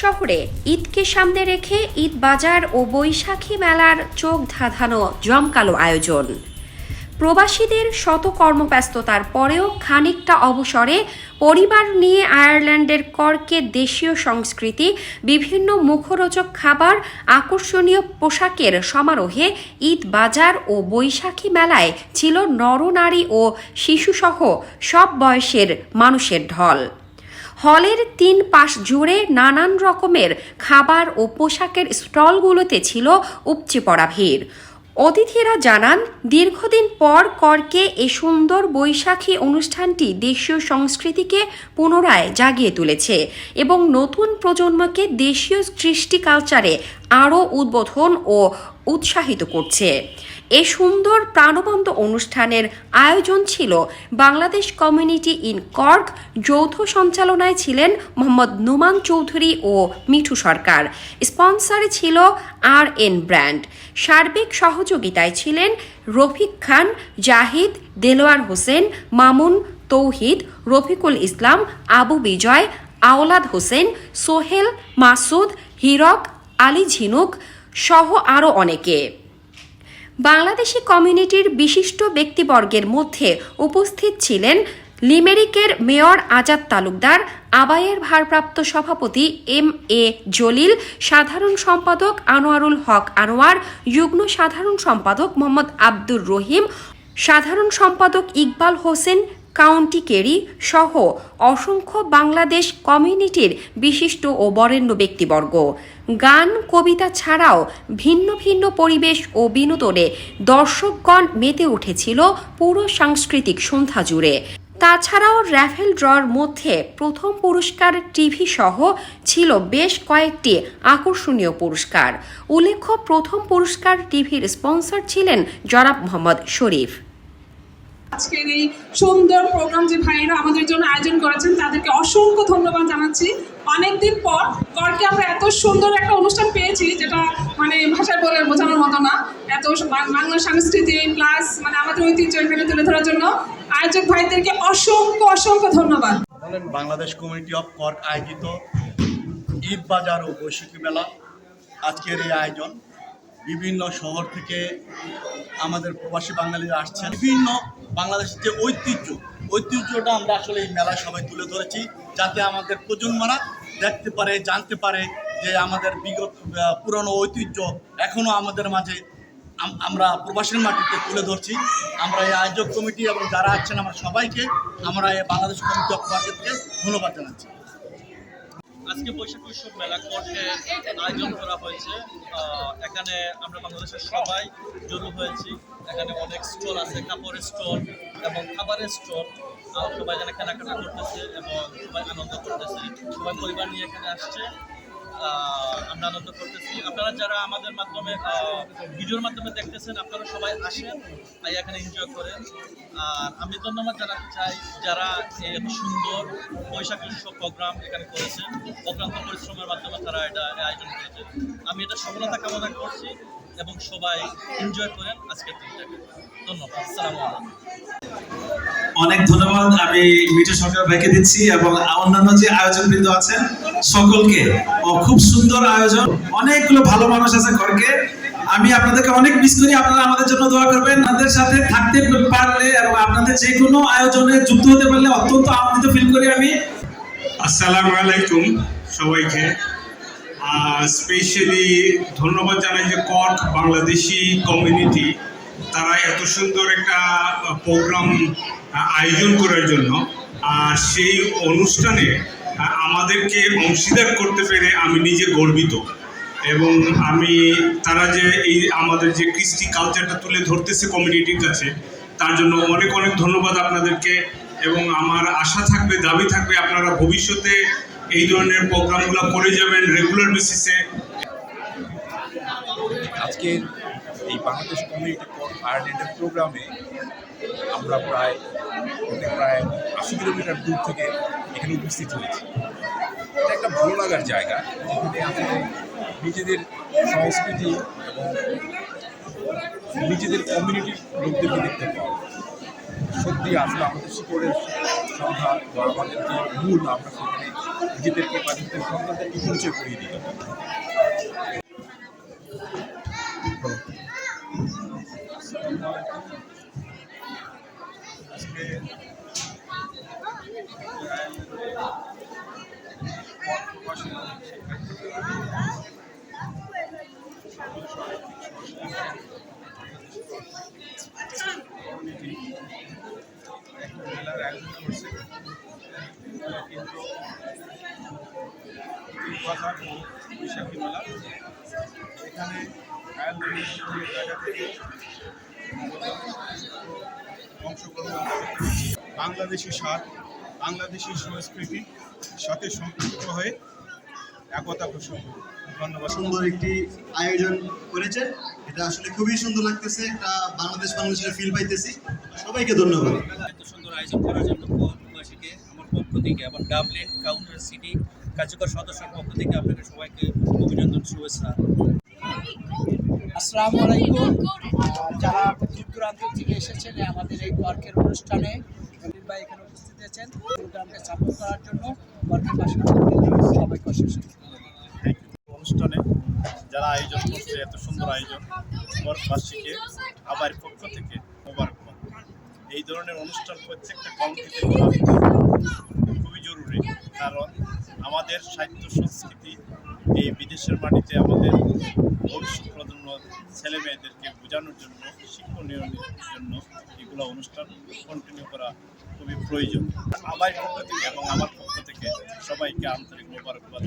শহরে ঈদকে সামনে রেখে ঈদ বাজার ও বৈশাখী মেলার চোখ ধাঁধানো জমকালো আয়োজন। প্রবাসীদের শত কর্মব্যস্ততার পরেও খানিকটা অবসরে পরিবার নিয়ে আয়ারল্যান্ডের কর্কে দেশীয় সংস্কৃতি, বিভিন্ন মুখরোচক খাবার, আকর্ষণীয় পোশাকের সমারোহে ঈদ বাজার ও বৈশাখী মেলায় ছিল নরনারী ও শিশুসহ সব বয়সের মানুষের ঢল। হলের 3 পাশ জুড়ে নানান রকমের খাবার ও পোশাকের স্টলগুলোতে ছিল উপচে পড়া ভিড়। অতিথিরা জানান, দীর্ঘদিন পর কর্কে এই সুন্দর বৈশাখী অনুষ্ঠানটি দেশীয় সংস্কৃতিকে পুনরায় জাগিয়ে তুলেছে এবং নতুন প্রজন্মকে দেশীয় কৃষ্টি কালচারে আরও উদ্বোধন ও উৎসাহিত করছে। এই সুন্দর প্রাণবন্ত অনুষ্ঠানের আয়োজন ছিল বাংলাদেশ কমিউনিটি ইন কর্ক, যৌথ সঞ্চালনায় ছিলেন মোহাম্মদ নোমান চৌধুরী ও মিঠু সরকার, স্পন্সরে ছিল RN ব্র্যান্ড, সার্বিক সহযোগিতায় ছিলেন রফিক খান, জাহিদ, দেলোয়ার হোসেন, মামুন, তৌহিদ, রফিকুল ইসলাম, আবু বিজয়, আওলাদ হোসেন, সোহেল, মাসুদ, হিরক, আলী ঝিনুক সহ আরও অনেকে। বাংলাদেশি কমিউনিটির বিশিষ্ট ব্যক্তিবর্গের মধ্যে উপস্থিত ছিলেন লিমেরিকের মেয়র আজাদ তালুকদার, আবায়ের ভারপ্রাপ্ত সভাপতি MA জলিল, সাধারণ সম্পাদক আনোয়ারুল হক আনোয়ার, যুগ্ম সাধারণ সম্পাদক মোহাম্মদ আব্দুর রহিম, সাধারণ সম্পাদক ইকবাল হোসেন কাউন্টি কেরি সহ অসংখ্য বাংলাদেশ কমিউনিটির বিশিষ্ট ও বরেণ্য ব্যক্তিবর্গ। গান, কবিতা ছাড়াও ভিন্ন ভিন্ন পরিবেশ ও বিনোদনে দর্শকগণ মেতে উঠেছিল পুরো সাংস্কৃতিক সন্ধ্যা জুড়ে। তাছাড়াও র্যাফেল ড্রর মধ্যে প্রথম পুরস্কার টিভি সহ ছিল বেশ কয়েকটি আকর্ষণীয় পুরস্কার। উল্লেখ্য, প্রথম পুরস্কার টিভির স্পন্সর ছিলেন জনাব মোহাম্মদ শরীফ। আজকের এই সুন্দর প্রোগ্রাম যে ভাইয়েরা আমাদের জন্য আয়োজন করেছেন তাদেরকে অসংখ্য ধন্যবাদ জানাচ্ছি। অনেকদিন পর কর্কে আমরা এত সুন্দর একটা অনুষ্ঠান পেয়েছি, যেটা মানে ভাষায় বলে বোঝানোর মতো না। এত বাংলা সংস্কৃতি প্লাস মানে আমাদের ঐতিহ্য এখানে তুলে ধরার জন্য আয়োজক ভাইদেরকে অসংখ্য ধন্যবাদ। বাংলাদেশ কমিউনিটি অফ কর্ক আয়োজিত ঈদ বাজার ও বৈশাখী মেলা, আজকের এই আয়োজন বিভিন্ন শহর থেকে আমাদের প্রবাসী বাঙালিরা আসছেন। বিভিন্ন বাংলাদেশের যে ঐতিহ্যটা আমরা আসলে এই মেলায় সবাই তুলে ধরেছি, যাতে আমাদের প্রজন্মরা দেখতে পারে, জানতে পারে যে আমাদের বিগত পুরনো ঐতিহ্য এখনও আমাদের মাঝে আমরা প্রবাসীর মাটিতে তুলে ধরছি। আমরা এই আয়োজক কমিটি এবং যারা আছেন আমরা সবাইকে আমরা এই বাংলাদেশ কমিটি অফ কর্ককে ধন্যবাদ জানাচ্ছি। আজকে বৈশাখ উৎসব মেলা কর্কে আয়োজন করা হয়েছে। এখানে আমরা বাংলাদেশের সবাই জড়ো হয়েছি। এখানে অনেক স্টল আছে, কাপড়ের স্টল এবং খাবারের স্টল। সবাই এখানে কেনাকাটা করতেছে এবং সবাই আনন্দ করতেছে। সবাই পরিবার নিয়ে এখানে আসছে, আমরা আনন্দ করতেছি। আপনারা যারা আমাদের মাধ্যমে ভিডিওর মাধ্যমে দেখতেছেন, আপনারা সবাই আসেন, এখানে এনজয় করেন। আর আমি ধন্যবাদ জানাতে চাই যারা এই এত সুন্দর বৈশাখী উৎসব প্রোগ্রাম এখানে করেছেন। অক্লান্ত পরিশ্রমের মাধ্যমে তারা এটা আয়োজন করেছে। আমি এটা সফলতা কামনা করছি এবং সবাই এনজয় করেন আজকের দিনটাকে। ধন্যবাদ। আসসালামু আলাইকুম। অনেক ধন্যবাদ আমি মিঠু সরকার ভাইকে দিচ্ছি এবং অন্যান্য যে আয়োজকবৃন্দ আছেন সকলকে। খুব সুন্দর আয়োজন, অনেকগুলো ভালো মানুষ আছে কর্কে। আমি আপনাদেরকে অনেক মিস করি, আপনারা আমাদের জন্য দোয়া করবেন। আপনাদের সাথে থাকতে পারলে এবং আপনাদের যে কোনো আয়োজনে যুক্ত হতে পারলে অত্যন্ত আনন্দিত ফিল করি আমি। আসসালামু আলাইকুম সবাইকে। স্পেশালি ধন্যবাদ জানাই যে কর্ক বাংলাদেশি কমিউনিটি, তারা এত সুন্দর একটা প্রোগ্রাম আয়োজন করার জন্য। আর সেই অনুষ্ঠানে আমাদেরকে অংশীদার করতে পেরে আমি নিজে গর্বিত। এবং তারা যে এই আমাদের যে কৃষ্টি কালচারটা তুলে ধরতেছে কমিউনিটির কাছে, তার জন্য অনেক ধন্যবাদ আপনাদেরকে। এবং আমার আশা থাকবে, দাবি থাকবে, আপনারা ভবিষ্যতে এই ধরনের প্রোগ্রামগুলো করে যাবেন রেগুলার বেসিসে। আজকের এই বাংলাদেশ কমিউনিটি আয়ারল্যান্ডের প্রোগ্রামে আমরা প্রায় 80 কিলোমিটার দূর থেকে এখানে উপস্থিত হয়েছি। এটা একটা ভালো লাগার জায়গা, যেখানে আসলে নিজেদের সংস্কৃতি এবং নিজেদের কমিউনিটির লোকদেরকে দেখতে পাওয়া। সত্যি আসলে আমাদের শিকড়ের সংখ্যা বা আমাদের যে মূল, আমরা সেখানে নিজেদেরকে বা নিজেদের সন্তানদেরকে পরিচয় করিয়ে দিল। আজকে মেলার আয়োজন করছে কেন্দ্র বাজার ও বৈশাখী মেলা। এখানে আয়োজনের জায়গা থেকে অংশগ্রহণ বাংলাদেশি স্বাদ, বাংলাদেশি সংস্কৃতির সাথে সম্পৃক্ত হয়ে একতা পোষণ। ধন্যবাদ। সুন্দর একটি আয়োজন করেছেন, এটা আসলে খুবই সুন্দর লাগতেছে, একটা বাংলাদেশের ফিল পাইতেছি। সবাইকে ধন্যবাদ। এত সুন্দর আয়োজন করার জন্য প্রবাসীকে আমার পক্ষ থেকে এবং ডাবলিন কাউন্টার সিটি কার্যকর সদস্যের পক্ষ থেকে আপনাকে সবাইকে অভিনন্দন, শুভেচ্ছা। আসসালামু আলাইকুম। যারা দূর দূরান্ত থেকে এসেছেন আমাদের এই কর্কের অনুষ্ঠানে, অনিল ভাই এখানে উপস্থিত হয়েছেন প্রোগ্রামকে সাপোর্ট করার জন্য কর্কের পাশাপাশি সবাইকে অশেষ অনুষ্ঠানে যারা আয়োজন করছে, এত সুন্দর আয়োজন, কর্কবাসীকে আবার পক্ষ থেকে মোবারকবাদ। এই ধরনের অনুষ্ঠান প্রত্যেকটা কাউন্টিতে করা খুবই জরুরি, কারণ আমাদের সাহিত্য সংস্কৃতি এই বিদেশের মাটিতে আমাদের ভবিষ্যৎ প্রজন্ম ছেলে মেয়েদেরকে বোঝানোর জন্য, শিক্ষণীয় জন্য এগুলো অনুষ্ঠান কন্টিনিউ করা খুবই প্রয়োজন। আমার পক্ষ থেকে এবং আমার পক্ষ থেকে সবাইকে আন্তরিক মোবারকবাদ।